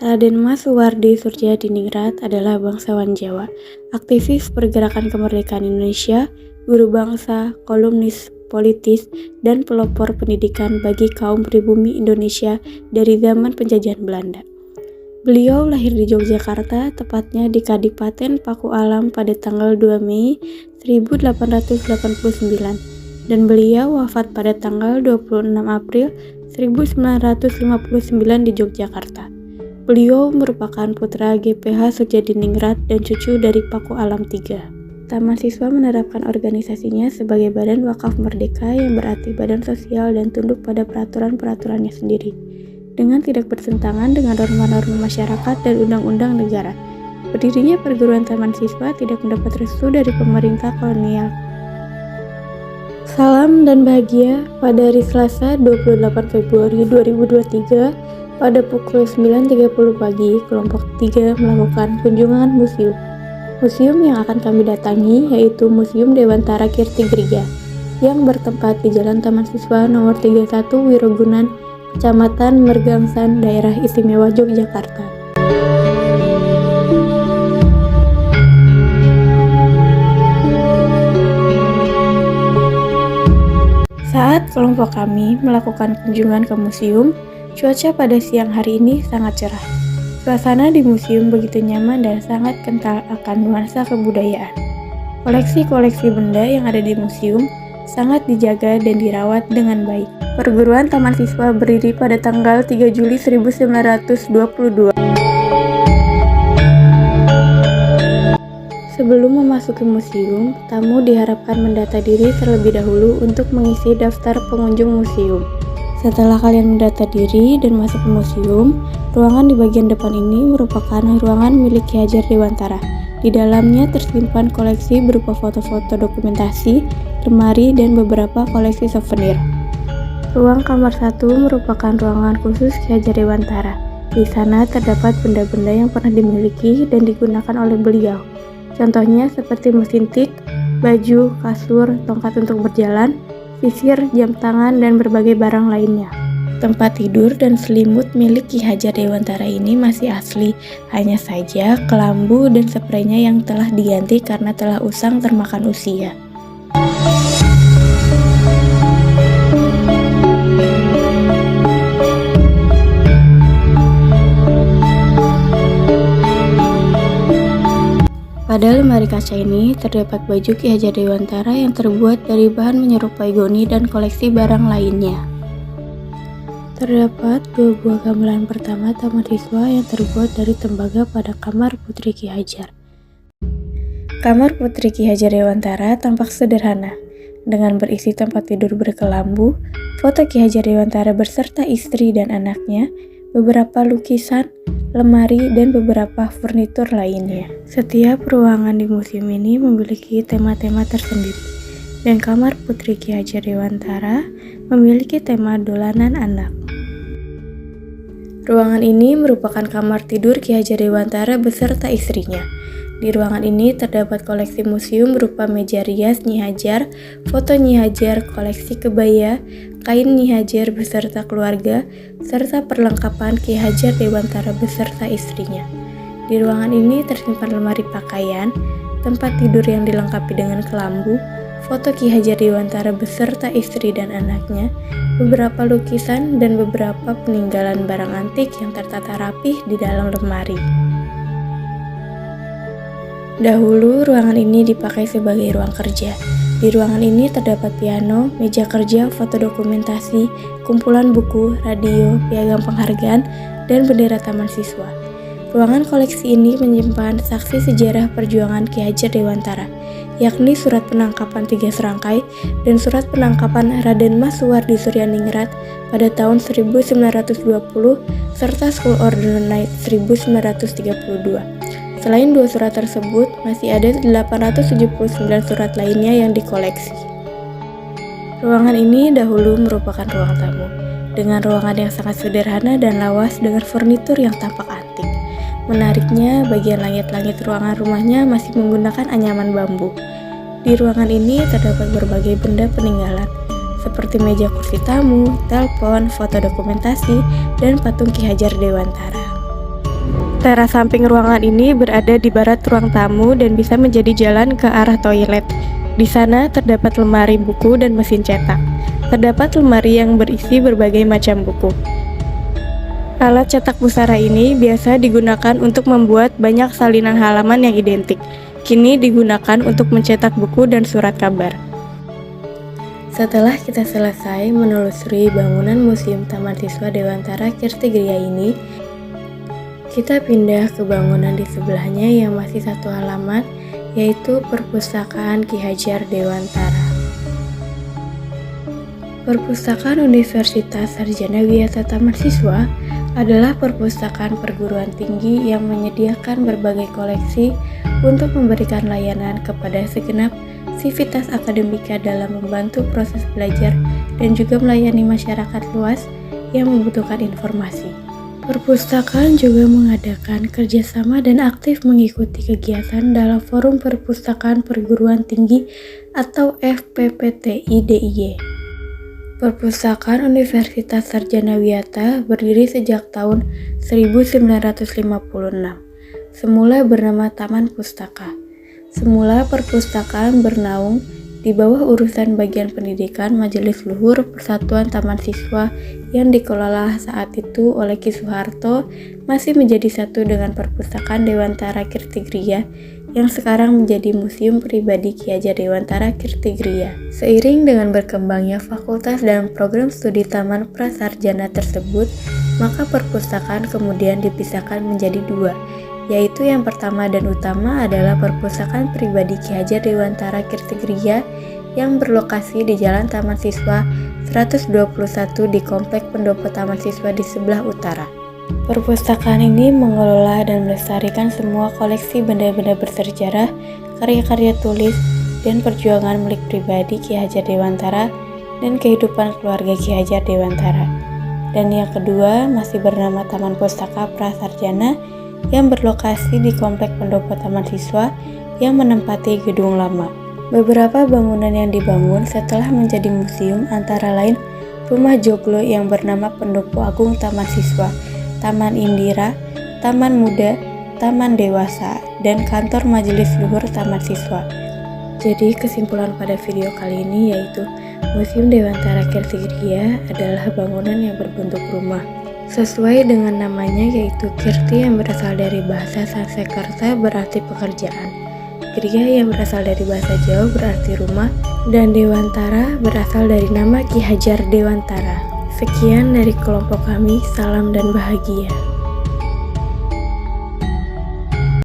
Raden Mas Suwardi Surjadiningrat adalah bangsawan Jawa, aktivis pergerakan kemerdekaan Indonesia, guru bangsa, kolumnis politis, dan pelopor pendidikan bagi kaum pribumi Indonesia dari zaman penjajahan Belanda. Beliau lahir di Yogyakarta, tepatnya di Kadipaten Paku Alam pada tanggal 2 Mei 1889, dan beliau wafat pada tanggal 26 April 1959 di Yogyakarta. Beliau merupakan putra GPH Surjadiningrat dan cucu dari Paku Alam III. Taman Siswa menerapkan organisasinya sebagai badan wakaf merdeka yang berarti badan sosial dan tunduk pada peraturan-peraturannya sendiri, dengan tidak bertentangan dengan norma-norma masyarakat dan undang-undang negara. Berdirinya perguruan Taman Siswa tidak mendapat restu dari pemerintah kolonial. Salam dan bahagia pada hari Selasa 28 Februari 2023 pada pukul 9.30 pagi, kelompok 3 melakukan kunjungan museum. Museum yang akan kami datangi yaitu Museum Dewantara Kirti Griya yang bertempat di Jalan Taman Siswa nomor 31 Wirogunan, Kecamatan Mergangsan, Daerah Istimewa Yogyakarta. Saat kelompok kami melakukan kunjungan ke museum, cuaca pada siang hari ini sangat cerah. Suasana di museum begitu nyaman dan sangat kental akan nuansa kebudayaan. Koleksi-koleksi benda yang ada di museum sangat dijaga dan dirawat dengan baik. Perguruan Taman Siswa berdiri pada tanggal 3 Juli 1922. Sebelum memasuki museum, tamu diharapkan mendata diri terlebih dahulu untuk mengisi daftar pengunjung museum. Setelah kalian mendata diri dan masuk ke museum, ruangan di bagian depan ini merupakan ruangan milik Ki Hajar Dewantara. Di dalamnya tersimpan koleksi berupa foto-foto dokumentasi, lemari, dan beberapa koleksi souvenir. Ruang kamar 1 merupakan ruangan khusus Ki Hajar Dewantara. Di sana terdapat benda-benda yang pernah dimiliki dan digunakan oleh beliau. Contohnya seperti mesin tik, baju, kasur, tongkat untuk berjalan, sisir, jam tangan, dan berbagai barang lainnya. Tempat tidur dan selimut milik Ki Hajar Dewantara ini masih asli, hanya saja kelambu dan spraynya yang telah diganti karena telah usang termakan usia. Pada lemari kaca ini terdapat baju Ki Hajar Dewantara yang terbuat dari bahan menyerupai goni dan koleksi barang lainnya. Terdapat 2 buah gamelan pertama Taman Siswa yang terbuat dari tembaga pada kamar Putri Ki Hajar. Kamar Putri Ki Hajar Dewantara tampak sederhana, dengan berisi tempat tidur berkelambu, foto Ki Hajar Dewantara beserta istri dan anaknya, beberapa lukisan, lemari, dan beberapa furnitur lainnya. Setiap ruangan di museum ini memiliki tema-tema tersendiri, dan kamar Putri Ki Hajar Dewantara memiliki tema dolanan anak. Ruangan ini merupakan kamar tidur Ki Hajar Dewantara beserta istrinya. Di ruangan ini terdapat koleksi museum berupa meja rias Nyi Hajar, foto Nyi Hajar, koleksi kebaya, kain Nyi Hajar beserta keluarga, serta perlengkapan Ki Hajar Dewantara beserta istrinya. Di ruangan ini tersimpan lemari pakaian, tempat tidur yang dilengkapi dengan kelambu, foto Ki Hajar Dewantara beserta istri dan anaknya, beberapa lukisan, dan beberapa peninggalan barang antik yang tertata rapih di dalam lemari. Dahulu, ruangan ini dipakai sebagai ruang kerja. Di ruangan ini terdapat piano, meja kerja, foto dokumentasi, kumpulan buku, radio, piagam penghargaan, dan bendera Taman Siswa. Ruangan koleksi ini menyimpan saksi sejarah perjuangan Ki Hajar Dewantara, yakni surat penangkapan 3 serangkai dan surat penangkapan Raden Mas Suwardi Suryaningrat pada tahun 1920 serta School Order Night 1932. Selain 2 surat tersebut, masih ada 879 surat lainnya yang dikoleksi. Ruangan ini dahulu merupakan ruang tamu, dengan ruangan yang sangat sederhana dan lawas dengan furnitur yang tampak antik. Menariknya, bagian langit-langit ruangan rumahnya masih menggunakan anyaman bambu. Di ruangan ini terdapat berbagai benda peninggalan, seperti meja kursi tamu, telepon, foto dokumentasi, dan patung Ki Hajar Dewantara. Teras samping ruangan ini berada di barat ruang tamu dan bisa menjadi jalan ke arah toilet. Di sana terdapat lemari buku dan mesin cetak. Terdapat lemari yang berisi berbagai macam buku. Alat cetak pusara ini biasa digunakan untuk membuat banyak salinan halaman yang identik. Kini digunakan untuk mencetak buku dan surat kabar. Setelah kita selesai menelusuri bangunan Museum Taman Siswa Dewantara Kirtigria ini, kita pindah ke bangunan di sebelahnya yang masih satu halaman, yaitu Perpustakaan Ki Hajar Dewantara. Perpustakaan Universitas Sarjana Wiyata Taman Siswa adalah perpustakaan perguruan tinggi yang menyediakan berbagai koleksi untuk memberikan layanan kepada segenap sivitas akademika dalam membantu proses belajar dan juga melayani masyarakat luas yang membutuhkan informasi. Perpustakaan juga mengadakan kerjasama dan aktif mengikuti kegiatan dalam Forum Perpustakaan Perguruan Tinggi atau FPPTI DIY. Perpustakaan Universitas Sarjana Wiyata berdiri sejak tahun 1956. Semula bernama Taman Pustaka. Semula perpustakaan bernaung di bawah urusan bagian pendidikan Majelis Luhur Persatuan Taman Siswa yang dikelola saat itu oleh Ki Soeharto, masih menjadi satu dengan Perpustakaan Dewantara Kirtigria yang sekarang menjadi Museum Pribadi Ki Hajar Dewantara Kirtigria. Seiring dengan berkembangnya fakultas dan program studi taman prasarjana tersebut, maka perpustakaan kemudian dipisahkan menjadi dua, yaitu yang pertama dan utama adalah Perpustakaan Pribadi Ki Hajar Dewantara Kirtigria yang berlokasi di Jalan Taman Siswa 121 di Komplek Pendopo Taman Siswa di sebelah utara. Perpustakaan ini mengelola dan melestarikan semua koleksi benda-benda bersejarah, karya-karya tulis, dan perjuangan milik pribadi Ki Hajar Dewantara dan kehidupan keluarga Ki Hajar Dewantara. Dan yang kedua masih bernama Taman Pustaka Prasarjana yang berlokasi di Komplek Pendopo Taman Siswa yang menempati gedung lama. Beberapa bangunan yang dibangun setelah menjadi museum antara lain Rumah Joglo yang bernama Pendopo Agung Taman Siswa, Taman Indira, Taman Muda, Taman Dewasa, dan Kantor Majelis Luhur Taman Siswa. Jadi kesimpulan pada video kali ini yaitu Museum Dewantara Kirtigria adalah bangunan yang berbentuk rumah. Sesuai dengan namanya yaitu Kirti yang berasal dari bahasa Sanskerta berarti pekerjaan, Gria yang berasal dari bahasa Jawa berarti rumah, dan Dewantara berasal dari nama Ki Hajar Dewantara. Sekian dari kelompok kami, salam dan bahagia.